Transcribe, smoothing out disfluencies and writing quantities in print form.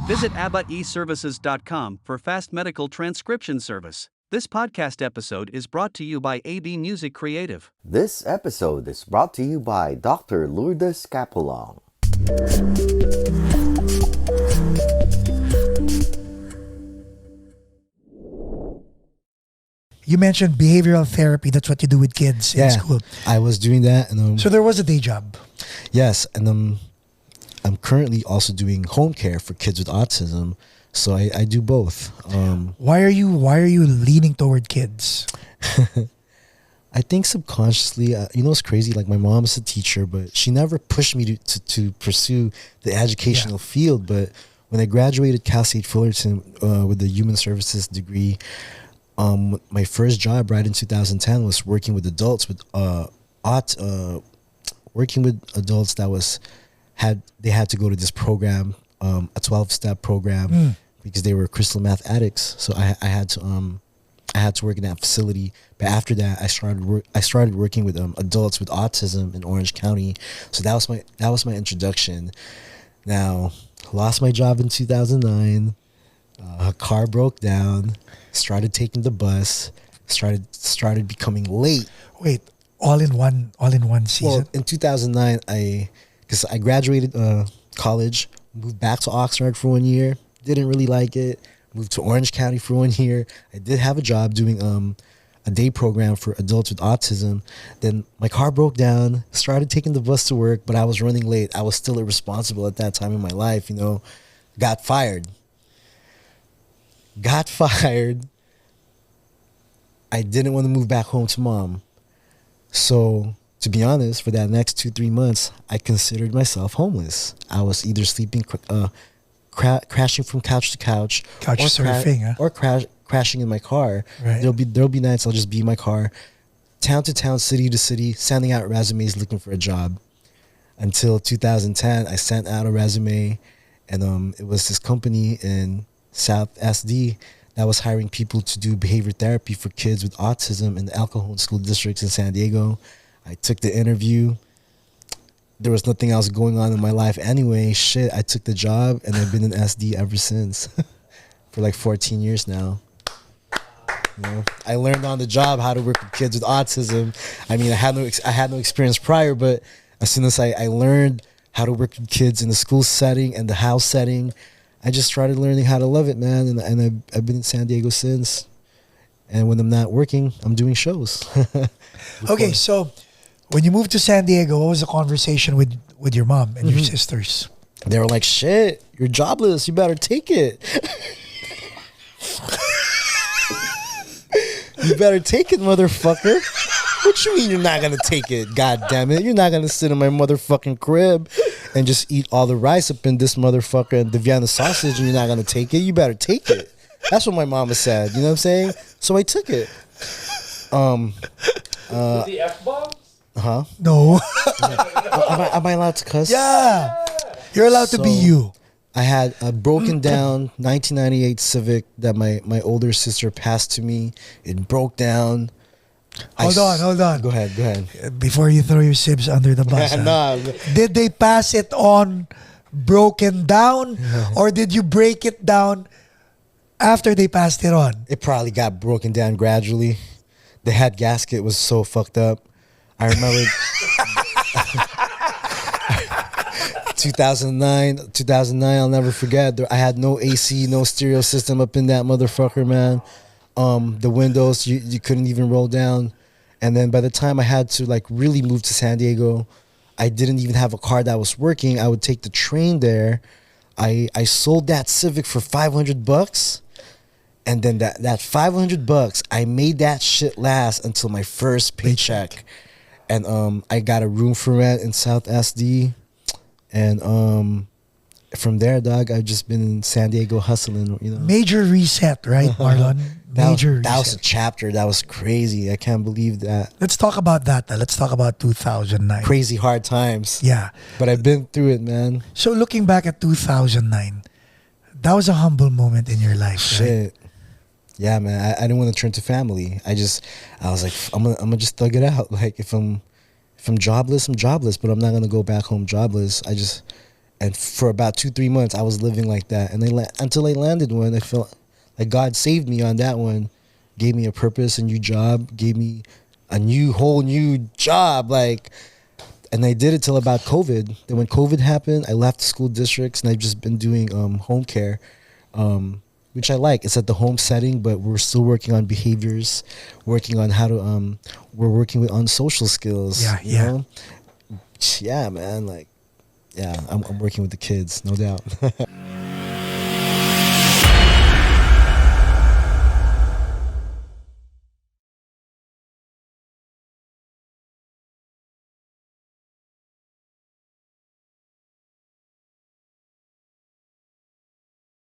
Visit abaeservices.com for fast medical transcription service. This podcast episode is brought to you by AB Music Creative. This episode is brought to you by Dr. Lourdes Capulong. You mentioned behavioral therapy. That's what you do with kids in school. I was doing that, and So there was a day job. yes, and I'm currently also doing home care for kids with autism. So I do both. Why are you leaning toward kids? I think subconsciously, it's crazy. Like my mom is a teacher, but she never pushed me to pursue the educational field. But when I graduated Cal State Fullerton with the human services degree, my first job right in 2010 was working with adults with working with adults that had to go to this program, a 12-step program, because they were crystal meth addicts. So I had to work in that facility. But after that, I started working with adults with autism in Orange County. So that was my introduction. Now, lost my job in 2009. A car broke down. Started taking the bus. Started becoming late. Wait, all in one season. Well, in 2009, because I graduated college, moved back to Oxnard for 1 year. Didn't really like it. Moved to Orange County for 1 year. I did have a job doing a day program for adults with autism. Then my car broke down. Started taking the bus to work, but I was running late. I was still irresponsible at that time in my life. Got fired. I didn't want to move back home to mom. So, to be honest, for that next 2-3 months, I considered myself homeless. I was either sleeping, crashing from couch to couch, Couch or surfing, or crashing in my car. Right. There'll be nights I'll just be in my car, town to town, city to city, sending out resumes looking for a job. Until 2010, I sent out a resume, and it was this company in South SD that was hiring people to do behavior therapy for kids with autism in the El Cajon school districts in San Diego. I took the interview. There was nothing else going on in my life anyway. Shit, I took the job, and I've been in SD ever since for like 14 years now. I learned on the job how to work with kids with autism. I mean, I had no experience prior, but as soon as I learned how to work with kids in the school setting and the house setting, I just started learning how to love it, man. And I've been in San Diego since. And when I'm not working, I'm doing shows. Okay, so when you moved to San Diego, what was the conversation with your mom and your sisters? They were like, shit, you're jobless. You better take it. You better take it, motherfucker. What you mean you're not going to take it? God damn it. You're not going to sit in my motherfucking crib and just eat all the rice up in this motherfucker and the Vienna sausage, and you're not going to take it. You better take it. That's what my mama said. You know what I'm saying? So I took it. The F-bombs? Huh? No. Am I allowed to cuss? Yeah. You're allowed to be you. I had a broken down 1998 Civic that my older sister passed to me. It broke down. Hold on. Go ahead. Before you throw your sibs under the bus. Nah. Did they pass it on broken down, or did you break it down after they passed it on? It probably got broken down gradually. The head gasket was so fucked up. I remember 2009, I'll never forget. I had no AC, no stereo system up in that motherfucker, man. The windows, you couldn't even roll down. And then by the time I had to like really move to San Diego, I didn't even have a car that was working. I would take the train there. I sold that Civic for $500. And then that $500, I made that shit last until my first paycheck. And I got a room for rent in South SD. And from there, dog, I've just been in San Diego hustling, Major reset, right, Marlon? Major that was a reset. chapter. That was crazy. I can't believe that. Let's talk about that. Let's talk about 2009. Crazy hard times. Yeah. But I've been through it, man. So looking back at 2009, that was a humble moment in your life, right? Shit. Yeah, man. I didn't want to turn to family. I was like, I'm gonna just thug it out. Like if I'm jobless, I'm jobless, but I'm not gonna go back home jobless. And for about 2-3 months, I was living like that. And until I landed one, I felt like God saved me on that one, gave me a purpose, a new job, gave me a whole new job. Like, and I did it till about COVID. Then when COVID happened, I left the school districts, and I've just been doing home care, which I like. It's at the home setting, but we're still working on behaviors, working on how to we're working on social skills. You know? Yeah, man. Like, yeah, I'm working with the kids, no doubt.